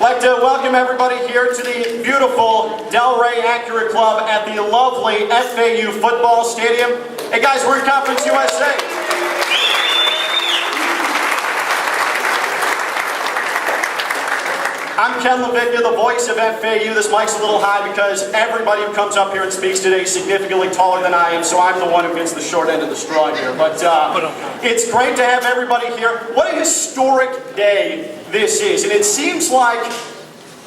I'd like to welcome everybody here to the beautiful Delray Accurate Club at the lovely FAU football stadium. Hey guys, we're in Conference USA. I'm Ken Levicka, the voice of FAU. This mic's a little high because everybody who comes up here and speaks today is significantly taller than I am, so I'm the one who gets the short end of the straw here. But it's great to have everybody here. What a historic day this is, and it seems like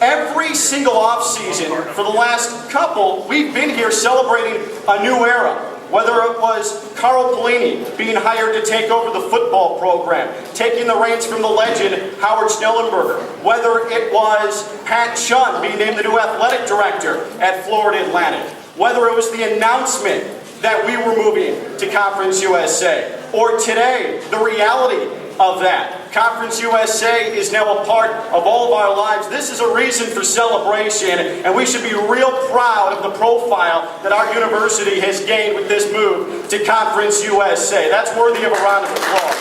every single off-season for the last couple, we've been here celebrating a new era. Whether it was Carl Pelini being hired to take over the football program, taking the reins from the legend Howard Schnellenberger, whether it was Pat Chun being named the new athletic director at Florida Atlantic, whether it was the announcement that we were moving to Conference USA, or today, the reality of that. Conference USA is now a part of all of our lives. This is a reason for celebration, and we should be real proud of the profile that our university has gained with this move to Conference USA. That's worthy of a round of applause.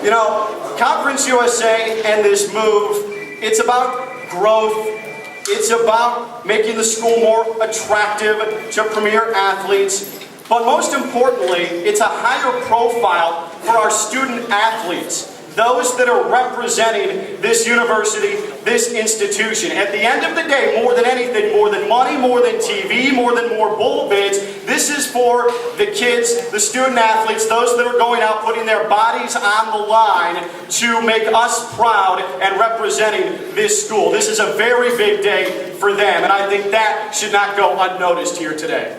You know, Conference USA and this move, it's about growth. It's about making the school more attractive to premier athletes, but most importantly, it's a higher profile for our student athletes, those that are representing this university, this institution. At the end of the day, more than anything, more than money, more than TV, more than more bowl bids, this is for the kids, the student athletes, those that are going out putting their bodies on the line to make us proud and representing this school. This is a very big day for them, and I think that should not go unnoticed here today.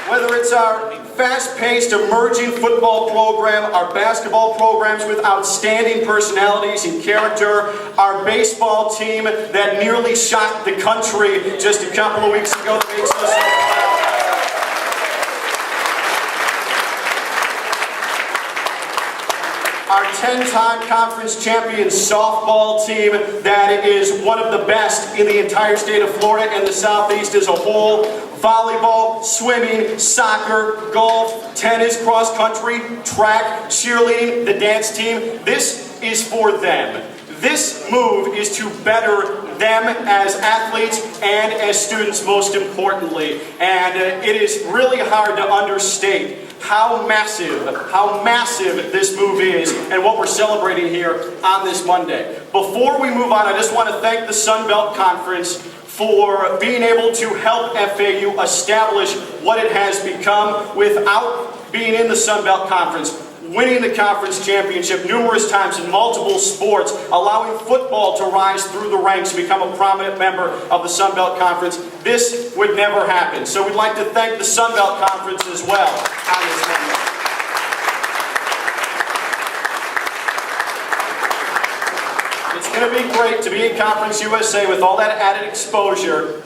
Whether it's our fast-paced emerging football program, our basketball programs with outstanding personalities and character, our baseball team that nearly shocked the country just a couple of weeks ago that makes us so proud. Our 10-time conference champion softball team that is one of the best in the entire state of Florida and the Southeast as a whole. Volleyball, swimming, soccer, golf, tennis, cross-country, track, cheerleading, the dance team. This is for them. This move is to better them as athletes and as students, most importantly. And it is really hard to understate how massive this move is and what we're celebrating here on this Monday. Before we move on, I just want to thank the Sun Belt Conference for being able to help FAU establish what it has become without being in the Sun Belt Conference, winning the conference championship numerous times in multiple sports, allowing football to rise through the ranks and become a prominent member of the Sun Belt Conference. This would never happen. So we'd like to thank the Sun Belt Conference as well on this Monday. It's going to be great to be in Conference USA with all that added exposure,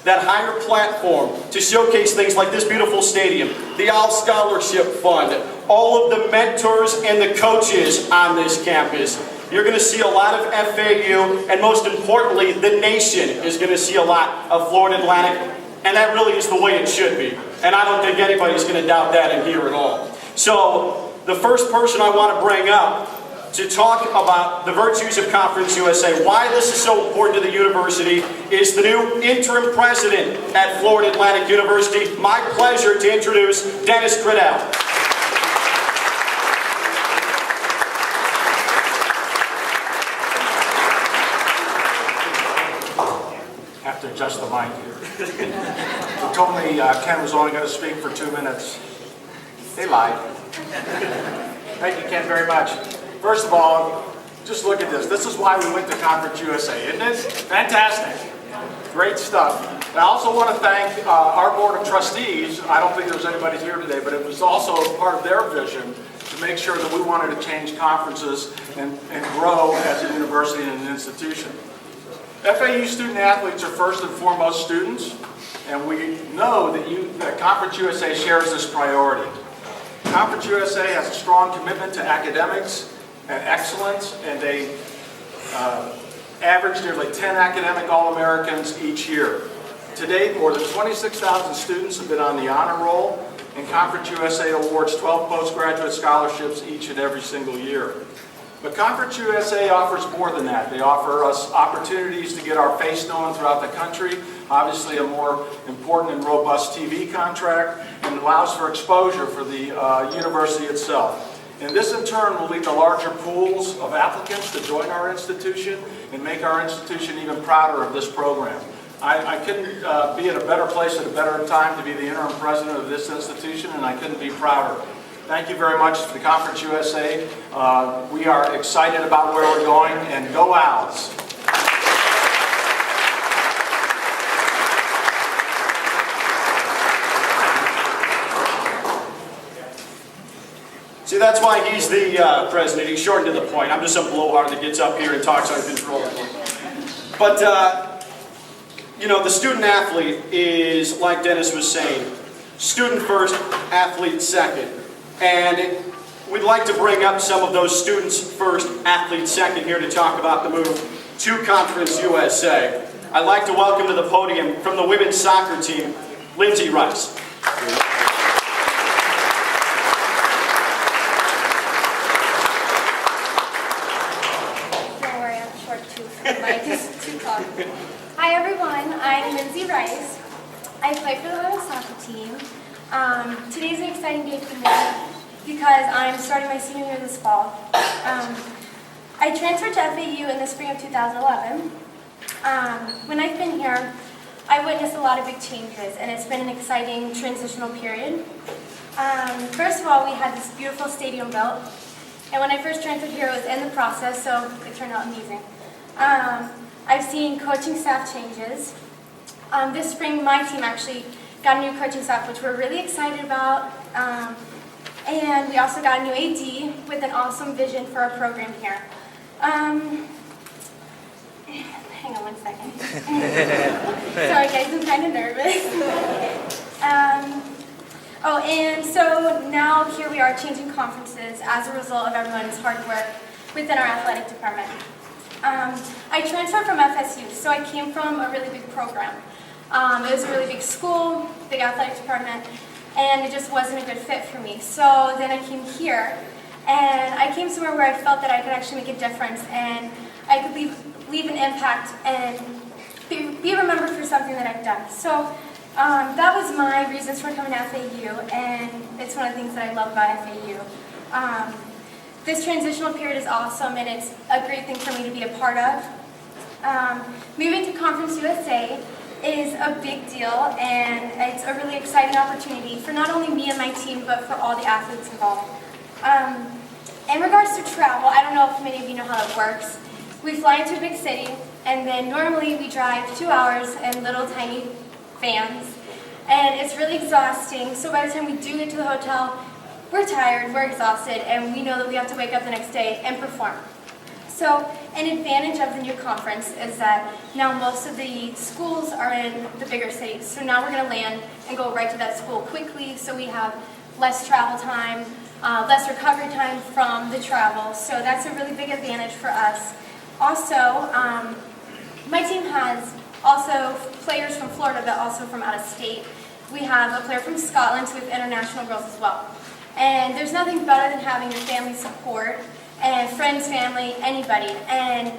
that higher platform to showcase things like this beautiful stadium, the All Scholarship Fund, all of the mentors and the coaches on this campus. You're going to see a lot of FAU, and most importantly, the nation is going to see a lot of Florida Atlantic, and that really is the way it should be. And I don't think anybody's going to doubt that in here at all. So, the first person I want to bring up to talk about the virtues of Conference USA, why this is so important to the university, is the new interim president at Florida Atlantic University. My pleasure to introduce Dennis Cradell. Have to adjust the mic here. They told me Ken was only going to speak for 2 minutes. They lied. Thank you, Ken, very much. First of all, just look at this. This is why we went to Conference USA, isn't it? Fantastic. Great stuff. And I also want to thank our Board of Trustees. I don't think there's anybody here today, but it was also part of their vision to make sure that we wanted to change conferences and grow as a university and an institution. FAU student athletes are first and foremost students, and we know that Conference USA shares this priority. Conference USA has a strong commitment to academics and excellence, and they average nearly 10 academic All-Americans each year. To date, more than 26,000 students have been on the honor roll, and Conference USA awards 12 postgraduate scholarships each and every single year. But Conference USA offers more than that. They offer us opportunities to get our face known throughout the country, obviously a more important and robust TV contract, and allows for exposure for the university itself. And this in turn will lead to larger pools of applicants to join our institution and make our institution even prouder of this program. I couldn't be at a better place at a better time to be the interim president of this institution, and I couldn't be prouder. Thank you very much to the Conference USA. We are excited about where we're going, and go Owls! See, that's why he's the president. He's short and to the point. I'm just some blowhard that gets up here and talks uncontrollably. But, you know, the student athlete is, like Dennis was saying, student first, athlete second. And we'd like to bring up some of those students first, athlete second here to talk about the move to Conference USA. I'd like to welcome to the podium from the women's soccer team, Lindsay Rice. Don't worry, I'm short too, so Mike is too tall. Hi everyone, I'm Lindsay Rice. I play for the women's soccer team. Today's an exciting day for me because I'm starting my senior year this fall. I transferred to FAU in the spring of 2011. When I've been here, I witnessed a lot of big changes, and it's been an exciting transitional period. First of all, we had this beautiful stadium built, and when I first transferred here, it was in the process, so it turned out amazing. I've seen coaching staff changes. This spring, my team actually got a new coaching staff, which we're really excited about. And we also got a new AD with an awesome vision for our program here. Hang on one second. Sorry guys, I'm kind of nervous. Oh, and so now here we are changing conferences as a result of everyone's hard work within our athletic department. I transferred from FSU, so I came from a really big program. It was a really big school, big athletic department, and it just wasn't a good fit for me. So then I came here, and I came somewhere where I felt that I could actually make a difference, and I could leave an impact and be remembered for something that I've done. So that was my reasons for coming to FAU, and it's one of the things that I love about FAU. This transitional period is awesome, and it's a great thing for me to be a part of. Moving to Conference USA is a big deal, and it's a really exciting opportunity for not only me and my team, but for all the athletes involved. In regards to travel, I don't know if many of you know how it works. We fly into a big city, and then normally we drive 2 hours in little tiny vans, and it's really exhausting. So by the time we do get to the hotel, we're tired, we're exhausted, and we know that we have to wake up the next day and perform. So an advantage of the new conference is that now most of the schools are in the bigger cities. So now we're going to land and go right to that school quickly, so we have less travel time, less recovery time from the travel. So that's a really big advantage for us. Also, my team has also players from Florida, but also from out of state. We have a player from Scotland, so we have international girls as well. And there's nothing better than having your family support, and friends, family, anybody. And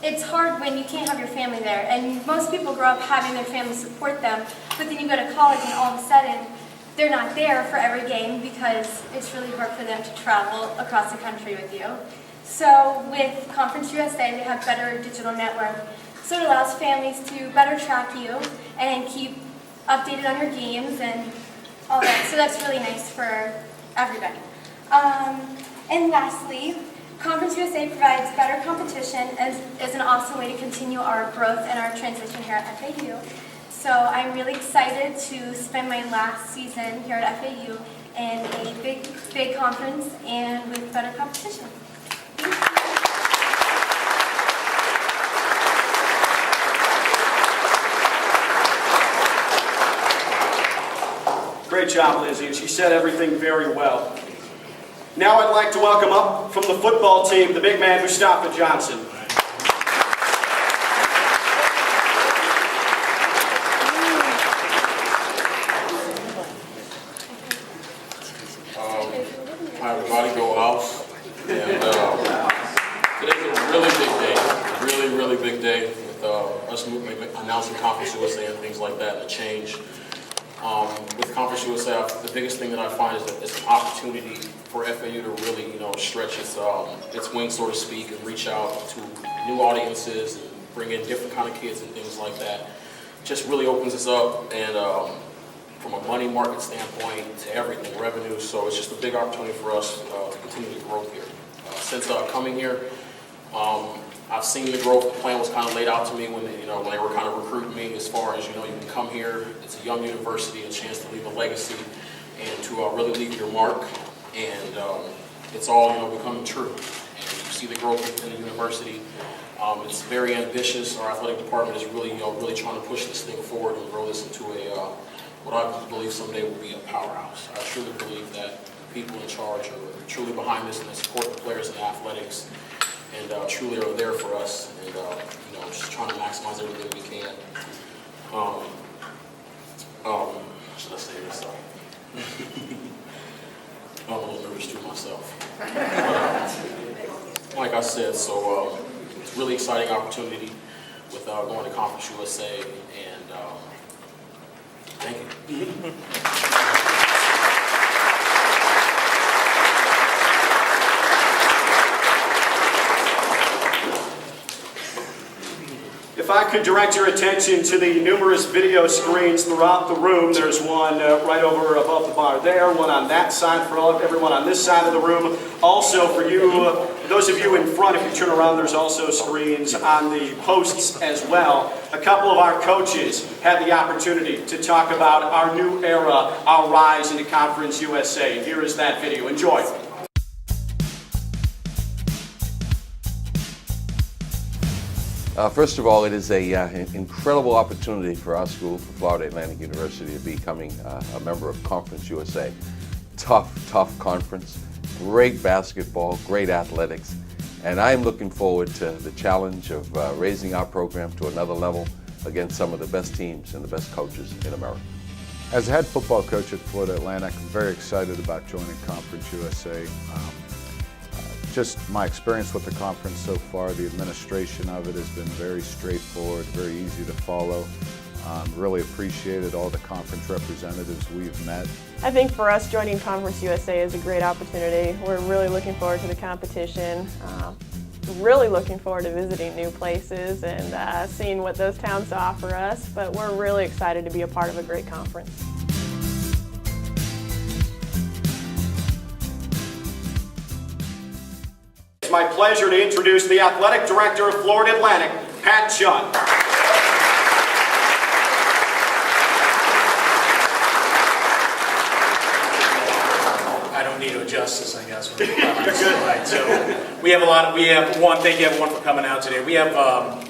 it's hard when you can't have your family there. And most people grow up having their family support them, but then you go to college and all of a sudden they're not there for every game because it's really hard for them to travel across the country with you. So with Conference USA, they have better digital network. So it allows families to better track you and keep updated on your games and all that. So that's really nice for everybody. And lastly, Conference USA provides better competition and is an awesome way to continue our growth and our transition here at FAU. So I'm really excited to spend my last season here at FAU in a big conference and with better competition. Great job, Lizzie, and she said everything very well. Now I'd like to welcome up from the football team, the big man, Mustafa Johnson. things like that, and a change. With Conference USA, the biggest thing that I find is that it's an opportunity for FAU to really, stretch its wings, so to speak, and reach out to new audiences and bring in different kind of kids and things like that. Just really opens us up, and from a money market standpoint to everything, revenue. So it's just a big opportunity for us to continue to grow here. Since coming here, I've seen the growth. The plan was kind of laid out to me when they were kind of recruiting me, as far as you can come here. It's a young university, a chance to leave a legacy and to really leave your mark. And it's all becoming true. And you see the growth within the university. It's very ambitious. Our athletic department is really really trying to push this thing forward and grow this into a what I believe someday will be a powerhouse. I truly believe that the people in charge are truly behind this and they support the players and the athletics, and truly are there for us, and just trying to maximize everything we can. Should I say this? I'm a little nervous too myself. Like I said, so it's a really exciting opportunity with going to Conference USA, and thank you. If I could direct your attention to the numerous video screens throughout the room, there's one right over above the bar there, one on that side for everyone on this side of the room. Also for you, those of you in front, if you turn around, there's also screens on the posts as well. A couple of our coaches had the opportunity to talk about our new era, our rise into Conference USA. Here is that video. Enjoy. First of all, it is an incredible opportunity for our school, for Florida Atlantic University, to be becoming a member of Conference USA. Tough conference, great basketball, great athletics, and I'm looking forward to the challenge of raising our program to another level against some of the best teams and the best coaches in America. As head football coach at Florida Atlantic, I'm very excited about joining Conference USA. Just my experience with the conference so far, the administration of it has been very straightforward, very easy to follow. Really appreciated all the conference representatives we've met. I think for us, joining Conference USA is a great opportunity. We're really looking forward to the competition. Really looking forward to visiting new places and seeing what those towns offer us, but we're really excited to be a part of a great conference. It's my pleasure to introduce the Athletic Director of Florida Atlantic, Pat Chun. I don't need to adjust this, I guess. You're good. Right. So we have thank you everyone for coming out today. We have,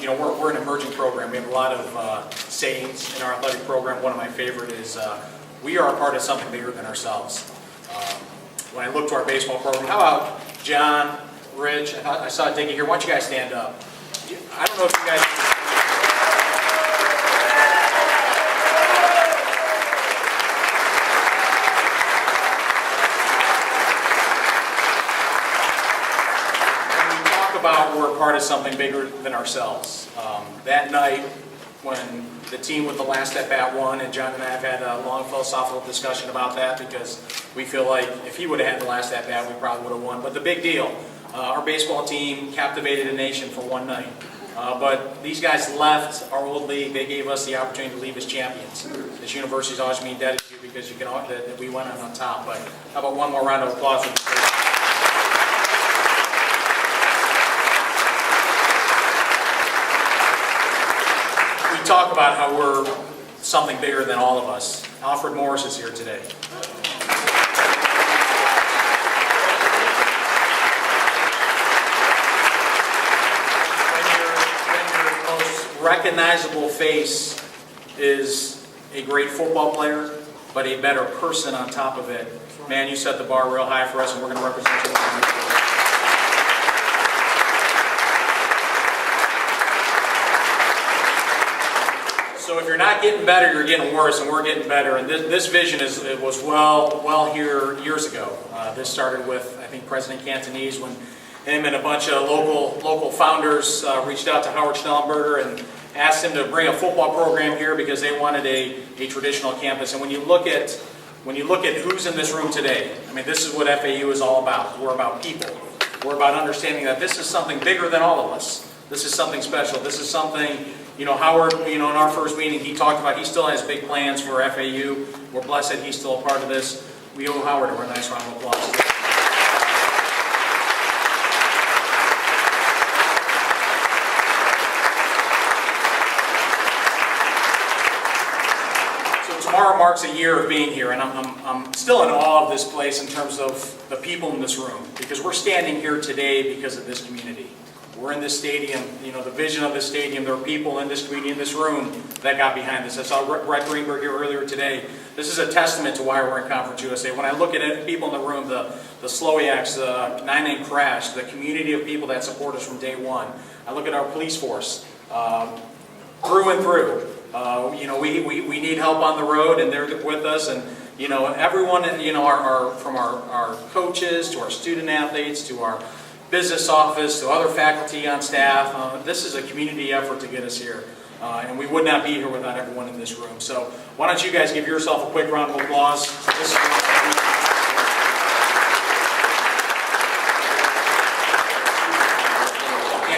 we're an emerging program. We have a lot of sayings in our athletic program. One of my favorite is, we are a part of something bigger than ourselves. When I look to our baseball program, how about John, Rich, I saw Dickie here. Why don't you guys stand up? I don't know if you guys... When we talk about we're a part of something bigger than ourselves, that night when the team with the last at-bat won, and John and I have had a long philosophical discussion about that because we feel like if he would have had the last at-bat, we probably would have won. But the big deal, our baseball team captivated a nation for one night. But these guys left our old league. They gave us the opportunity to leave as champions. This university is always going to be indebted to you because you can that we went on top. But how about one more round of applause for the state? We talk about how we're something bigger than all of us. Alfred Morris is here today. Recognizable face is a great football player, but a better person on top of it. Man, you set the bar real high for us, and we're going to represent you. So if you're not getting better, you're getting worse, and we're getting better. And this vision was well here years ago. This started with, I think, President Cantonese when him and a bunch of local founders reached out to Howard Schnellenberger and asked him to bring a football program here because they wanted a traditional campus. And when you look at who's in this room today, I mean, this is what FAU is all about. We're about people. We're about understanding that this is something bigger than all of us. This is something special. This is something, Howard, in our first meeting, he talked about he still has big plans for FAU. We're blessed that he's still a part of this. We owe Howard a nice round of applause. Tomorrow marks a year of being here, and I'm still in awe of this place in terms of the people in this room, because we're standing here today because of this community. We're in this stadium, the vision of this stadium, there are people in this community, in this room, that got behind this. I saw Brett Greenberg here earlier today. This is a testament to why we're in Conference USA. When I look at people in the room, the Slowiaks, the 9-9 Crash, the community of people that support us from day one. I look at our police force, through and through. We need help on the road, and they're with us, and everyone, from our coaches to our student athletes to our business office to other faculty on staff. This is a community effort to get us here, and we would not be here without everyone in this room. So why don't you guys give yourself a quick round of applause? This is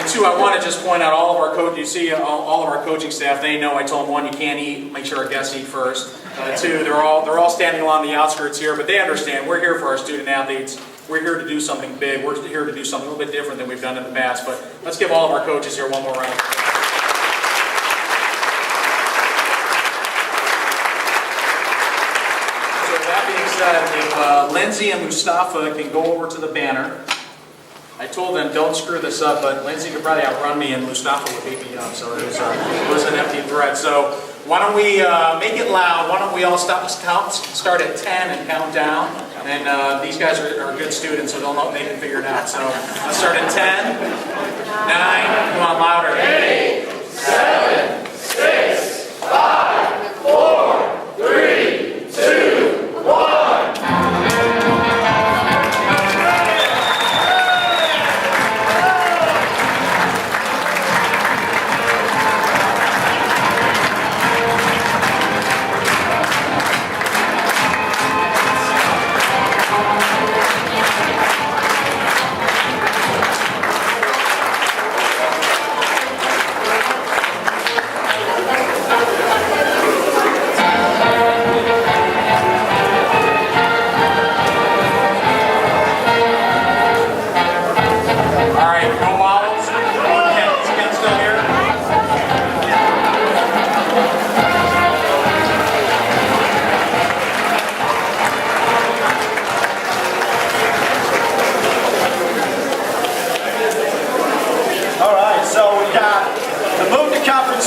Two, I want to just point out all of our coaches. You see all of our coaching staff. They know I told them, one, you can't eat. Make sure our guests eat first. Two, they're all standing along the outskirts here, but they understand we're here for our student athletes. We're here to do something big. We're here to do something a little bit different than we've done in the past. But let's give all of our coaches here one more round. So with that being said, if Lindsay and Mustafa can go over to the banner. I told them don't screw this up, but Lindsay could probably outrun me and Mustafa would beat me up, so it was an empty threat. So why don't we make it loud? Why don't we all start at 10 and count down? And these guys are good students, so they'll know they can figure it out. So let's start at 10, 9, come on, louder. 8, 7, 6, 5, 4, 3, 2, 1.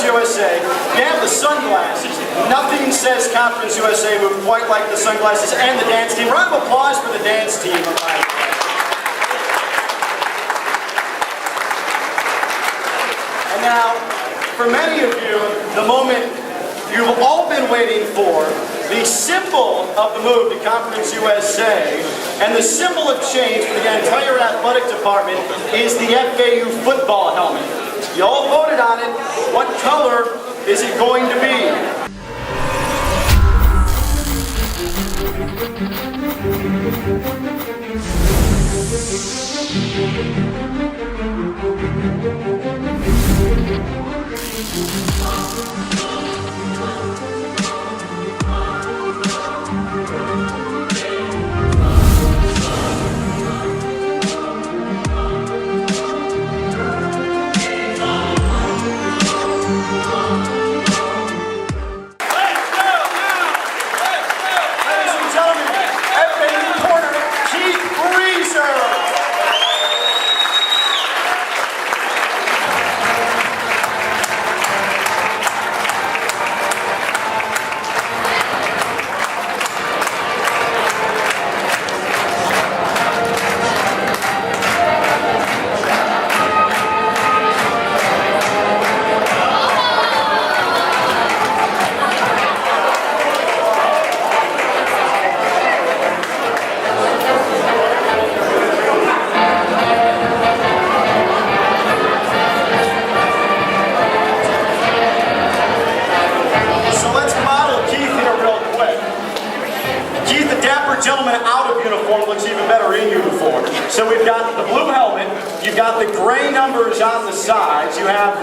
USA. They have the sunglasses. Nothing says Conference USA move quite like the sunglasses and the dance team. Round of applause for the dance team. And now, for many of you, the moment you've all been waiting for, the symbol of the move to Conference USA and the symbol of change for the entire athletic department is the FAU football helmet. You all voted on it. What color is it going to we've got the blue helmet, you've got the gray numbers on the sides, you have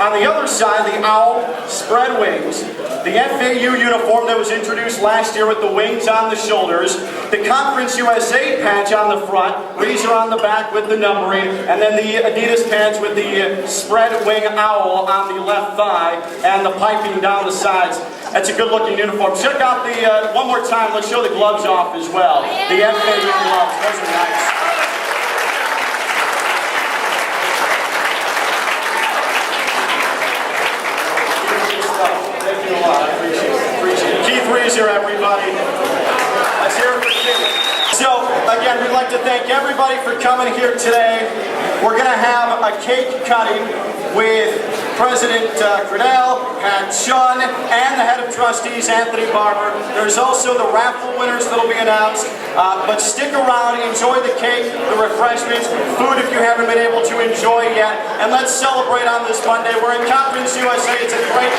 on the other side, the owl spread wings, the FAU uniform that was introduced last year with the wings on the shoulders, the Conference USA patch on the front, razor on the back with the numbering, and then the Adidas patch with the spread wing owl on the left thigh and the piping down the sides. That's a good looking uniform. Check out the, one more time, let's show the gloves off as well. The FAU gloves, those are nice. Thank you a lot. I appreciate it. Keith Reeser, everybody. Let's hear it for Keith. So, again, we'd like to thank everybody for coming here today. We're going to have a cake cutting with President Cradell, Pat Chun, and the head of trustees, Anthony Barber. There's also the raffle winners that will be announced. But stick around, enjoy the cake, the refreshments, food if you haven't been able to enjoy yet, and let's celebrate on this Monday. We're in Conference USA. It's a great